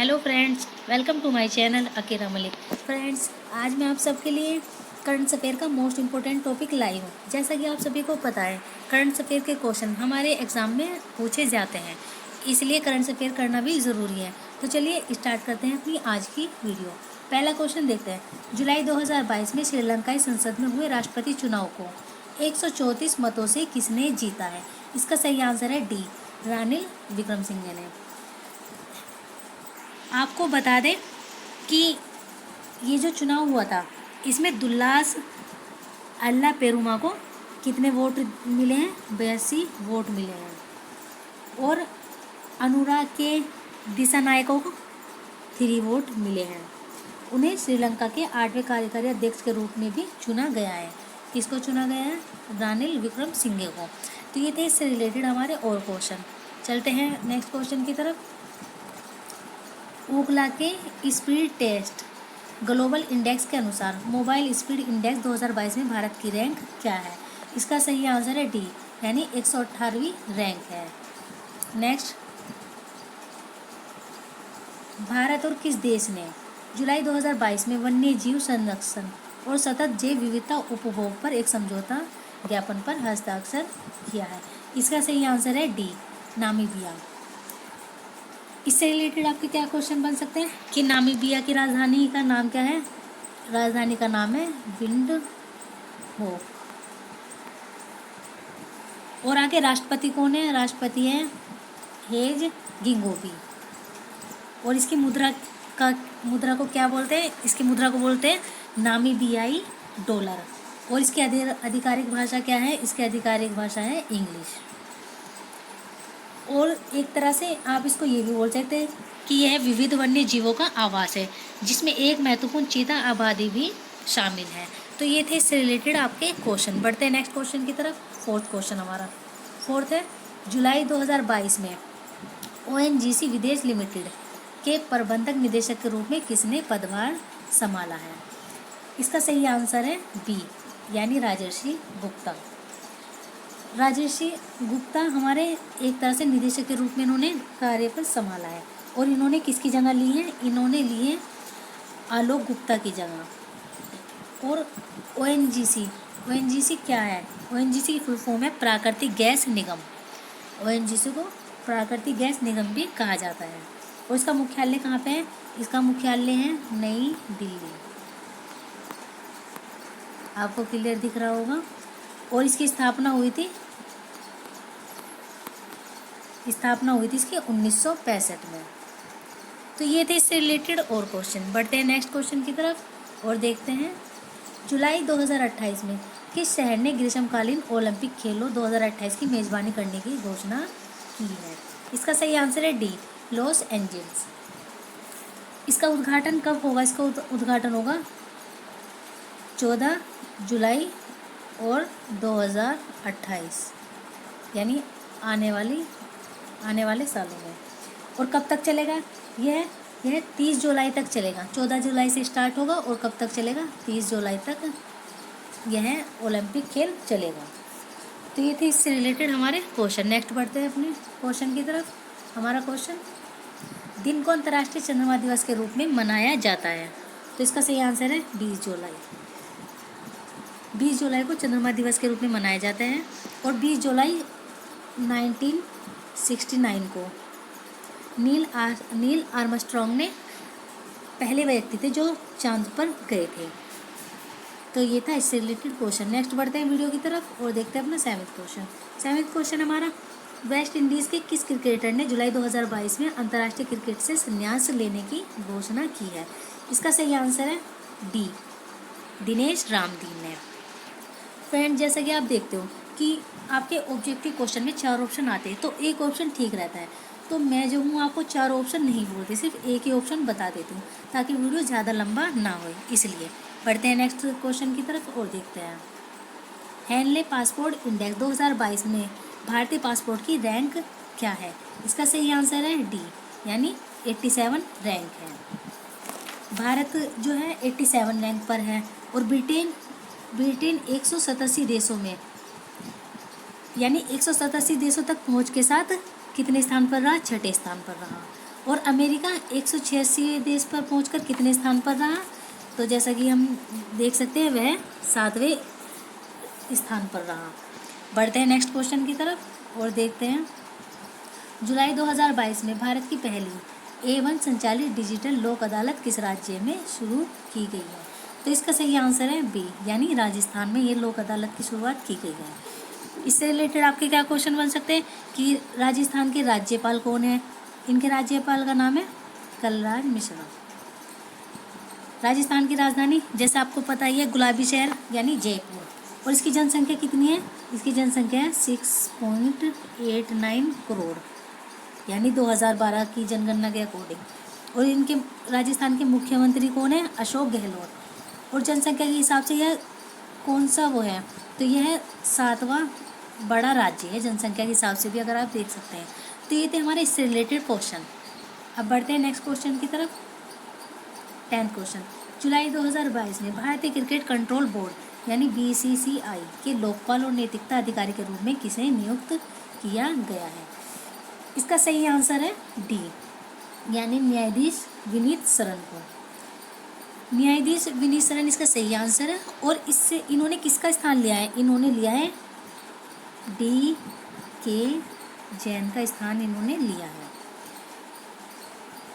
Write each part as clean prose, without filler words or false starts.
Hello friends, welcome to my channel Akira Malik. Friends, आज मैं आप सबके लिए करंट अफेयर का मोस्ट इम्पोर्टेंट टॉपिक लाई हूँ। जैसा कि आप सभी को पता है, करंट अफेयर के क्वेश्चन हमारे एग्ज़ाम में पूछे जाते हैं, इसलिए करंट अफेयर करना भी ज़रूरी है। तो चलिए स्टार्ट करते हैं अपनी आज की वीडियो। पहला क्वेश्चन देखते हैं। जुलाई 2022 में श्रीलंकाई संसद में हुए राष्ट्रपति चुनाव को 134 मतों से किसने जीता है? इसका सही आंसर है डी, रानिल विक्रमसिंघे ने। आपको बता दें कि ये जो चुनाव हुआ था, इसमें दुल्लास अल्लाह पेरुमा को कितने वोट मिले हैं? 82 वोट मिले हैं। और अनुराग के दिसानायकों को 3 वोट मिले हैं। उन्हें श्रीलंका के 8वें कार्यकारी अध्यक्ष के रूप में भी चुना गया है। किसको चुना गया है? रानिल विक्रमसिंघे को। तो ये थे इससे रिलेटेड हमारे और क्वेश्चन। चलते हैं नेक्स्ट क्वेश्चन की तरफ। ओखला के स्पीड टेस्ट ग्लोबल इंडेक्स के अनुसार मोबाइल स्पीड इंडेक्स 2022 में भारत की रैंक क्या है? इसका सही आंसर है डी, यानी 118वीं रैंक है। नेक्स्ट, भारत और किस देश ने जुलाई 2022 में वन्य जीव संरक्षण और सतत जैव विविधता उपभोग पर एक समझौता ज्ञापन पर हस्ताक्षर किया है? इसका सही आंसर है डी, नामीबिया। इससे रिलेटेड आपके क्या क्वेश्चन बन सकते हैं कि नामीबिया की राजधानी का नाम क्या है? राजधानी का नाम है विंडहोक। और आगे राष्ट्रपति कौन है? राष्ट्रपति है हेज गिंगोबी। और इसकी मुद्रा को क्या बोलते हैं? इसकी मुद्रा को बोलते हैं नामीबियाई डॉलर। और इसकी आधिकारिक भाषा क्या है? इसकी आधिकारिक भाषा है इंग्लिश। और एक तरह से आप इसको ये भी बोल सकते हैं कि यह विविध वन्य जीवों का आवास है, जिसमें एक महत्वपूर्ण चीता आबादी भी शामिल है। तो ये थे इससे रिलेटेड आपके क्वेश्चन। बढ़ते हैं नेक्स्ट क्वेश्चन की तरफ। फोर्थ क्वेश्चन हमारा फोर्थ है, जुलाई 2022 में ONGC विदेश लिमिटेड के प्रबंधक निदेशक के रूप में किसने पदभार संभाला है? इसका सही आंसर है बी, यानी राजर्षि गुप्ता। राजर्षि गुप्ता हमारे एक तरह से निदेशक के रूप में इन्होंने कार्य पर संभाला है। और इन्होंने किसकी जगह ली है? इन्होंने ली है आलोक गुप्ता की जगह। और ONGC क्या है? ONGC की फुल फॉर्म है प्राकृतिक गैस निगम। ONGC को प्राकृतिक गैस निगम भी कहा जाता है। और इसका मुख्यालय कहाँ पे है? इसका मुख्यालय है नई दिल्ली। आपको क्लियर दिख रहा होगा। और इसकी स्थापना हुई थी इसकी 1965 में। तो ये थे इससे रिलेटेड और क्वेश्चन। बढ़ते हैं नेक्स्ट क्वेश्चन की तरफ और देखते हैं, जुलाई 2028 में किस शहर ने ग्रीष्मकालीन ओलंपिक खेलों 2028 की मेजबानी करने की घोषणा की है? इसका सही आंसर है डी, लॉस एंजल्स। इसका उद्घाटन कब होगा? इसका उद्घाटन होगा 14 जुलाई और 2028, यानी आने वाले सालों में। और कब तक चलेगा? यह 30 जुलाई तक चलेगा। 14 जुलाई से स्टार्ट होगा और कब तक चलेगा? 30 जुलाई तक यह ओलंपिक खेल चलेगा। तो ये थे इससे रिलेटेड हमारे क्वेश्चन। नेक्स्ट बढ़ते हैं अपने क्वेश्चन की तरफ। हमारा क्वेश्चन, दिन को अंतर्राष्ट्रीय चंद्रमा दिवस के रूप में मनाया जाता है? तो इसका सही आंसर है 20 जुलाई। 20 जुलाई को चंद्रमा दिवस के रूप में मनाया जाता है। और 20 जुलाई 1969 को नील आर्मस्ट्रॉन्ग ने पहले व्यक्ति थे जो चांद पर गए थे। तो ये था इससे रिलेटेड क्वेश्चन। नेक्स्ट बढ़ते हैं वीडियो की तरफ और देखते हैं अपना 7वां क्वेश्चन। 7वां क्वेश्चन हमारा, वेस्ट इंडीज़ के किस क्रिकेटर ने जुलाई 2022 में अंतर्राष्ट्रीय क्रिकेट से संन्यास लेने की घोषणा की है? इसका सही आंसर है डी, दिनेश रामदीन ने। फ्रेंड, जैसा कि आप देखते हो कि आपके ऑब्जेक्टिव क्वेश्चन में 4 ऑप्शन आते हैं, तो एक ऑप्शन ठीक रहता है। तो मैं जो हूँ आपको 4 ऑप्शन नहीं बोलती, सिर्फ एक ही ऑप्शन बता देती हूँ ताकि वीडियो ज़्यादा लंबा ना हो, इसलिए। बढ़ते हैं नेक्स्ट क्वेश्चन की तरफ और देखते हैं, हेनले पासपोर्ट इंडेक्स 2022 में भारतीय पासपोर्ट की रैंक क्या है? इसका सही आंसर है डी, यानी 87 रैंक है। भारत जो है 87 रैंक पर है। और ब्रिटेन 187 देशों में, यानी 187 देशों तक पहुँच के साथ कितने स्थान पर रहा? 6ठे स्थान पर रहा। और अमेरिका 186 देश पर पहुंचकर कितने स्थान पर रहा? तो जैसा कि हम देख सकते हैं वह 7वें स्थान पर रहा। बढ़ते हैं नेक्स्ट क्वेश्चन की तरफ और देखते हैं जुलाई 2022 में भारत की पहली A1 संचालित डिजिटल लोक अदालत किस राज्य में शुरू की गई है? तो इसका सही आंसर है बी, यानी राजस्थान में ये लोक अदालत की शुरुआत की गई है। इससे रिलेटेड आपके क्या क्वेश्चन बन सकते हैं कि राजस्थान के राज्यपाल कौन है? इनके राज्यपाल का नाम है कलराज मिश्रा। राजस्थान की राजधानी जैसे आपको पता ही है गुलाबी शहर यानी जयपुर। और इसकी जनसंख्या कितनी है? इसकी जनसंख्या है 6.89 करोड़, यानी 2012 की जनगणना के अकॉर्डिंग। और इनके राजस्थान के मुख्यमंत्री कौन है? अशोक गहलोत। और जनसंख्या के हिसाब से यह कौन सा वो है? तो यह 7वां बड़ा राज्य है जनसंख्या के हिसाब से भी, अगर आप देख सकते हैं। तो ये थे हमारे इससे रिलेटेड क्वेश्चन। अब बढ़ते हैं नेक्स्ट क्वेश्चन की तरफ। 10th क्वेश्चन, जुलाई 2022 में भारतीय क्रिकेट कंट्रोल बोर्ड यानी BCCI के लोकपाल और नैतिकता अधिकारी के रूप में किसे नियुक्त किया गया है? इसका सही आंसर है डी, यानी न्यायाधीश विनीत सरन को। न्यायाधीश विनीत सरन इसका सही आंसर है। और इससे इन्होंने किसका स्थान लिया है? इन्होंने लिया है DK जैन का स्थान इन्होंने लिया है,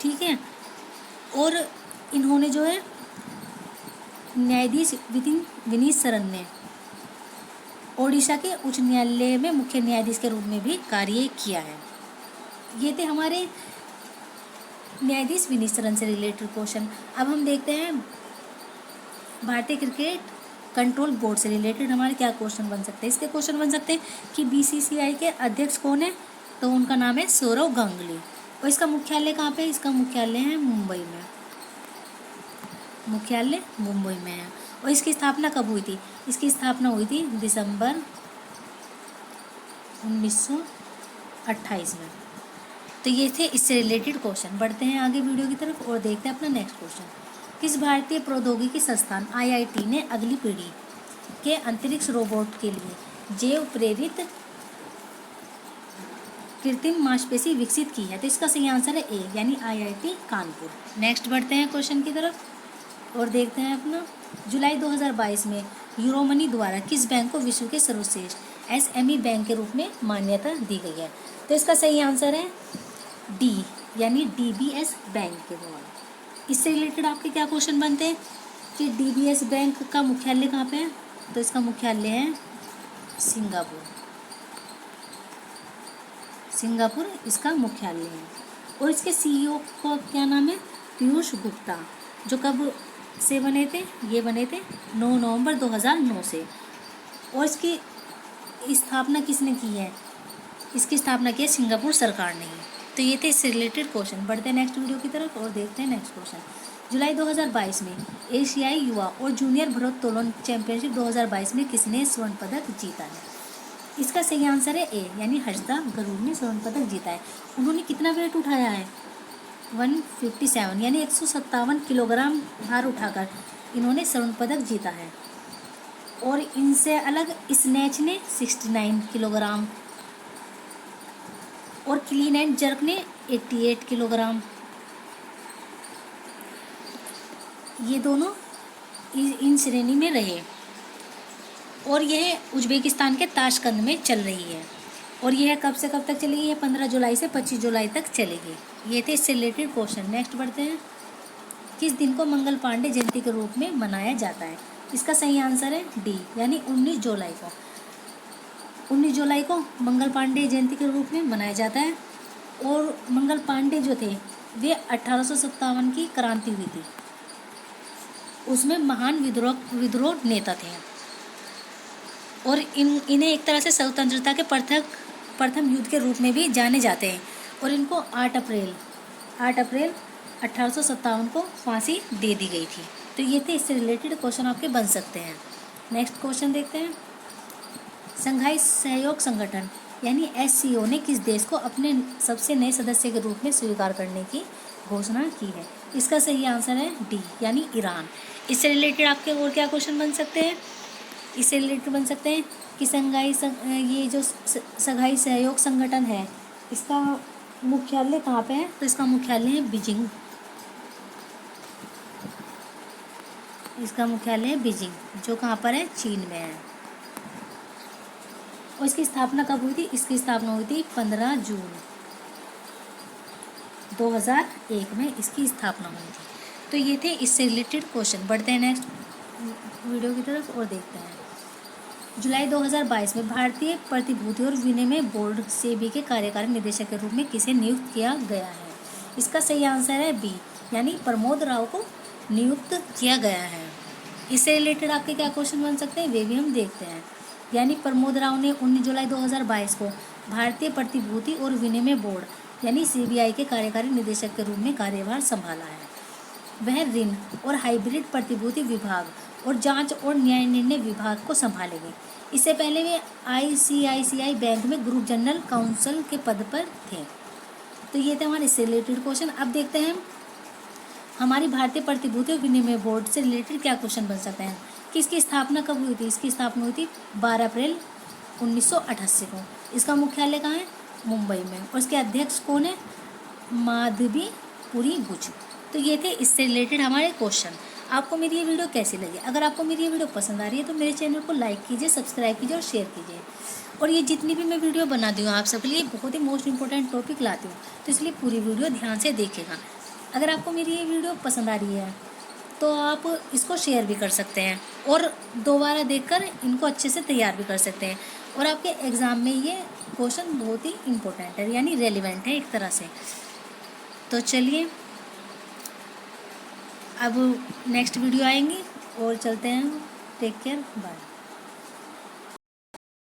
ठीक है। और इन्होंने जो है न्यायाधीश विनीत सरन ने ओडिशा के उच्च न्यायालय में मुख्य न्यायाधीश के रूप में भी कार्य किया है। ये थे हमारे न्यायाधीश विनीत सरन से रिलेटेड क्वेश्चन। अब हम देखते हैं भारतीय क्रिकेट कंट्रोल बोर्ड से रिलेटेड हमारे क्या क्वेश्चन बन सकते हैं। इसके क्वेश्चन बन सकते हैं कि BCCI के अध्यक्ष कौन है? तो उनका नाम है सौरव गांगुली। और इसका मुख्यालय कहाँ पे है? इसका मुख्यालय है मुंबई में, मुख्यालय मुंबई में है। और इसकी स्थापना कब हुई थी? इसकी स्थापना हुई थी दिसंबर 1928 में। तो ये थे इससे रिलेटेड क्वेश्चन। बढ़ते हैं आगे वीडियो की तरफ और देखते हैं अपना नेक्स्ट क्वेश्चन। किस भारतीय प्रौद्योगिकी संस्थान IIT ने अगली पीढ़ी के अंतरिक्ष रोबोट के लिए जैव प्रेरित कृत्रिम मांसपेशी विकसित की है? तो इसका सही आंसर है ए, यानी IIT कानपुर। नेक्स्ट बढ़ते हैं क्वेश्चन की तरफ और देखते हैं अपना जुलाई 2022 में यूरोमनी द्वारा किस बैंक को विश्व के सर्वश्रेष्ठ SME बैंक के रूप में मान्यता दी गई है? तो इसका सही आंसर है डी, यानी DBS बैंक के द्वारा। इससे रिलेटेड आपके क्या क्वेश्चन बनते हैं कि DBS बैंक का मुख्यालय कहाँ पे है? तो इसका मुख्यालय है सिंगापुर, सिंगापुर इसका मुख्यालय है। और इसके CEO का क्या नाम है? पीयूष गुप्ता, जो कब से बने थे? ये बने थे 9 नवंबर 2009 से। और इसकी स्थापना किसने की है? इसकी स्थापना की है सिंगापुर सरकार ने ही। तो ये थे इससे रिलेटेड क्वेश्चन। बढ़ते हैं नेक्स्ट वीडियो की तरफ और देखते हैं नेक्स्ट क्वेश्चन। जुलाई 2022 में एशियाई युवा और जूनियर भारोत्तोलन चैंपियनशिप 2022 में किसने स्वर्ण पदक जीता है? इसका सही आंसर है ए, यानी हर्षदा गरुड़ ने स्वर्ण पदक जीता है। उन्होंने कितना वेट उठाया है? 157, यानी 157 किलोग्राम भार उठाकर इन्होंने स्वर्ण पदक जीता है। और इनसे अलग स्नैच ने 69 किलोग्राम और क्लीन एंड जर्क ने 88 किलोग्राम। ये दोनों इन श्रेणी में रहे। और यह उज्बेकिस्तान के ताशकंद में चल रही है। और यह कब से कब तक चलेगी? यह 15 जुलाई से 25 जुलाई तक चलेगी। ये थे इससे रिलेटेड क्वेश्चन। नेक्स्ट बढ़ते हैं। किस दिन को मंगल पांडे जयंती के रूप में मनाया जाता है? इसका सही आंसर है डी, यानी 19 जुलाई को। 19 जुलाई को मंगल पांडे जयंती के रूप में मनाया जाता है। और मंगल पांडे जो थे वे 1857 की क्रांति हुई थी, उसमें महान विद्रोह नेता थे। और इन्हें एक तरह से स्वतंत्रता के प्रथम युद्ध के रूप में भी जाने जाते हैं। और इनको 8 अप्रैल 1857 को फांसी दे दी गई थी। तो ये थे इससे रिलेटेड क्वेश्चन आपके बन सकते हैं। नेक्स्ट क्वेश्चन देखते हैं। संघाई सहयोग संगठन यानी SCO ने किस देश को अपने सबसे नए सदस्य के रूप में स्वीकार करने की घोषणा की है? इसका सही आंसर है डी, यानी ईरान। इससे रिलेटेड आपके और क्या क्वेश्चन बन सकते हैं? इससे रिलेटेड बन सकते हैं कि ये जो संघाई सहयोग संगठन है, इसका मुख्यालय कहाँ पे है? तो इसका मुख्यालय है बीजिंग। इसका मुख्यालय है बीजिंग, जो कहाँ पर है? चीन में है। और इसकी स्थापना कब हुई थी? इसकी स्थापना हुई थी 15 जून 2001 में इसकी स्थापना हुई थी। तो ये थे इससे रिलेटेड क्वेश्चन। बढ़ते हैं नेक्स्ट वीडियो की तरफ और देखते हैं। जुलाई 2022 में भारतीय प्रतिभूति और विनिमय बोर्ड सेबी के कार्यकारी निदेशक के रूप में किसे नियुक्त किया गया है? इसका सही आंसर है बी, यानी प्रमोद राव को नियुक्त किया गया है। इससे रिलेटेड आपके क्या क्वेश्चन बन सकते हैं वे भी हम देखते हैं। यानी प्रमोद राव ने 19 जुलाई 2022 को भारतीय प्रतिभूति और विनिमय बोर्ड यानी सीबीआई के कार्यकारी निदेशक के रूप में कार्यभार संभाला है। वह ऋण और हाइब्रिड प्रतिभूति विभाग और जांच और न्याय निर्णय विभाग को संभालेंगे। इससे पहले वे आईसीआईसीआई बैंक में ग्रुप जनरल काउंसिल के पद पर थे। तो ये थे हमारे इससे रिलेटेड क्वेश्चन। अब देखते हैं हमारी भारतीय प्रतिभूति और विनिमय बोर्ड से रिलेटेड क्या क्वेश्चन बन सकते हैं। कि इसकी स्थापना कब हुई थी? इसकी स्थापना हुई थी 12 अप्रैल 1988 को। इसका मुख्यालय कहाँ है? मुंबई में। और इसके अध्यक्ष कौन है? माधवीपुरी बुच। तो ये थे इससे रिलेटेड हमारे क्वेश्चन। आपको मेरी ये वीडियो कैसी लगी? अगर आपको मेरी ये वीडियो पसंद आ रही है तो मेरे चैनल को लाइक कीजिए, सब्सक्राइब कीजिए और शेयर कीजिए। और ये जितनी भी मैं वीडियो बनाती हूँ आप सबके लिए बहुत ही मोस्ट इंपॉर्टेंट टॉपिक लाती हूँ, तो इसलिए पूरी वीडियो ध्यान से देखिएगा। अगर आपको मेरी ये वीडियो पसंद आ रही है तो आप इसको शेयर भी कर सकते हैं और दोबारा देखकर इनको अच्छे से तैयार भी कर सकते हैं। और आपके एग्ज़ाम में ये क्वेश्चन बहुत ही इम्पोर्टेंट है, यानी रेलिवेंट है एक तरह से। तो चलिए अब नेक्स्ट वीडियो आएंगी और चलते हैं। Take care, bye.